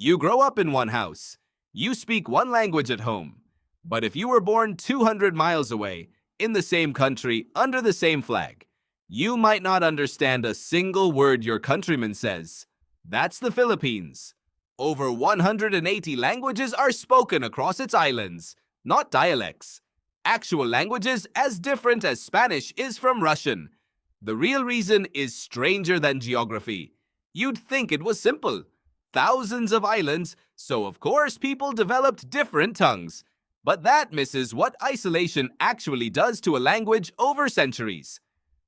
You grow up in one house. You speak one language at home. But if you were born 200 miles away, in the same country, under the same flag, you might not understand a single word your countryman says. That's the Philippines. Over 180 languages are spoken across its islands, not dialects. Actual languages as different as Spanish is from Russian. The real reason is stranger than geography. You'd think it was simple. Thousands of islands, so of course people developed different tongues. But that misses what isolation actually does to a language over centuries.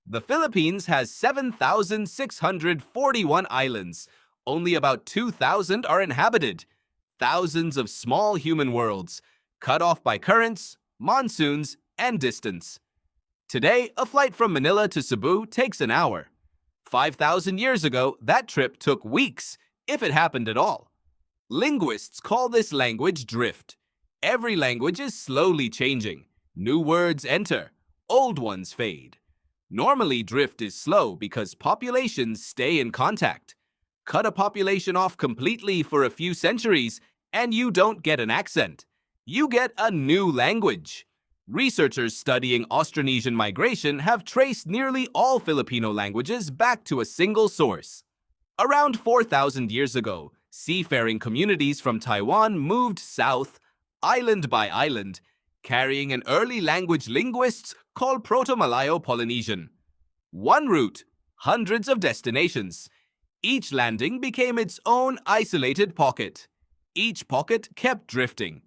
The Philippines has 7,641 islands. Only about 2,000 are inhabited. Thousands of small human worlds, cut off by currents, monsoons, and distance. Today, a flight from Manila to Cebu takes an hour. 5,000 years ago, that trip took weeks, if it happened at all. Linguists call this language drift. Every language is slowly changing. New words enter, old ones fade. Normally, drift is slow because populations stay in contact. Cut a population off completely for a few centuries, and you don't get an accent. You get a new language. Researchers studying Austronesian migration have traced nearly all Filipino languages back to a single source. Around 4,000 years ago, seafaring communities from Taiwan moved south, island by island, carrying an early language linguists call Proto-Malayo-Polynesian. One route, hundreds of destinations. Each landing became its own isolated pocket. Each pocket kept drifting.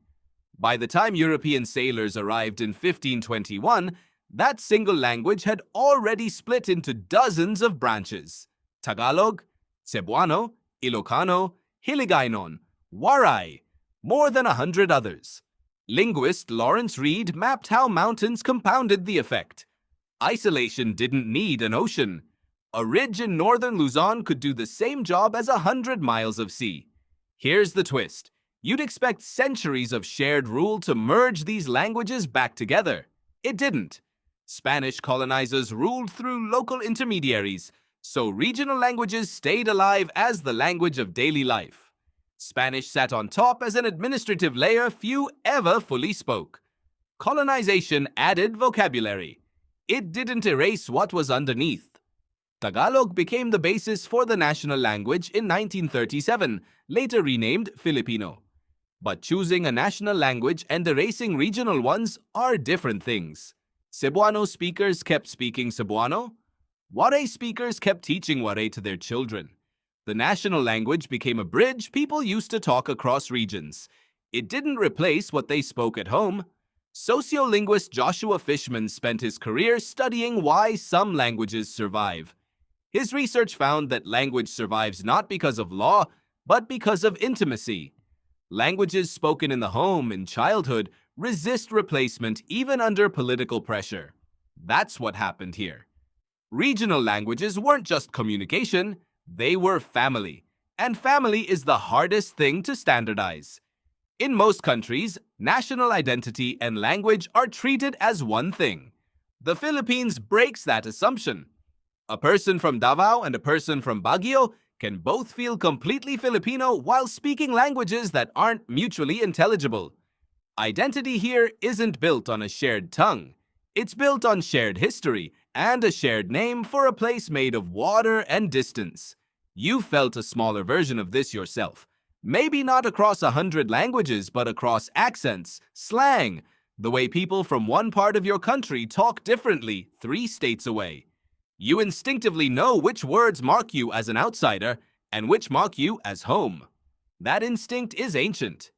By the time European sailors arrived in 1521, that single language had already split into dozens of branches. Tagalog, Cebuano, Ilocano, Hiligaynon, Waray, more than 100 others. Linguist Lawrence Reed mapped how mountains compounded the effect. Isolation didn't need an ocean. A ridge in northern Luzon could do the same job as 100 miles of sea. Here's the twist. You'd expect centuries of shared rule to merge these languages back together. It didn't. Spanish colonizers ruled through local intermediaries, so regional languages stayed alive as the language of daily life. Spanish sat on top as an administrative layer few ever fully spoke. Colonization added vocabulary. It didn't erase what was underneath. Tagalog became the basis for the national language in 1937, later renamed Filipino. But choosing a national language and erasing regional ones are different things. Cebuano speakers kept speaking Cebuano. Waray speakers kept teaching Waray to their children. The national language became a bridge people used to talk across regions. It didn't replace what they spoke at home. Sociolinguist Joshua Fishman spent his career studying why some languages survive. His research found that language survives not because of law, but because of intimacy. Languages spoken in the home in childhood resist replacement even under political pressure. That's what happened here. Regional languages weren't just communication, they were family. And family is the hardest thing to standardize. In most countries, national identity and language are treated as one thing. The Philippines breaks that assumption. A person from Davao and a person from Baguio can both feel completely Filipino while speaking languages that aren't mutually intelligible. Identity here isn't built on a shared tongue. It's built on shared history and a shared name for a place made of water and distance. You felt a smaller version of this yourself. Maybe not across 100 languages, but across accents, slang, the way people from one part of your country talk differently 3 states away. You instinctively know which words mark you as an outsider and which mark you as home. That instinct is ancient.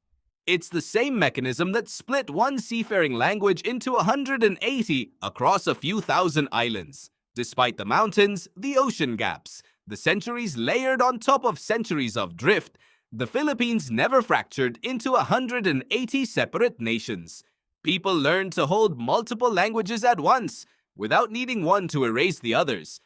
It's the same mechanism that split one seafaring language into 180 across a few thousand islands. Despite the mountains, the ocean gaps, the centuries layered on top of centuries of drift, the Philippines never fractured into 180 separate nations. People learned to hold multiple languages at once, without needing one to erase the others.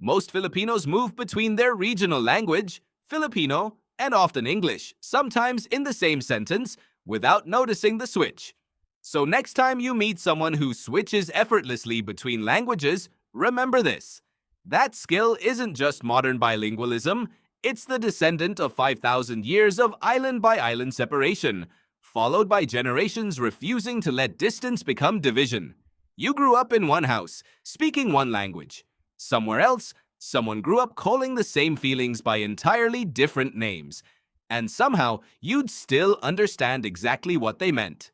Most Filipinos move between their regional language, Filipino, and often English, sometimes in the same sentence, without noticing the switch. So next time you meet someone who switches effortlessly between languages, remember this. That skill isn't just modern bilingualism, It's the descendant of 5,000 years of island by island separation, followed by generations refusing to let distance become division. You grew up in one house, speaking one language. Somewhere else, someone grew up calling the same feelings by entirely different names. And somehow, you'd still understand exactly what they meant.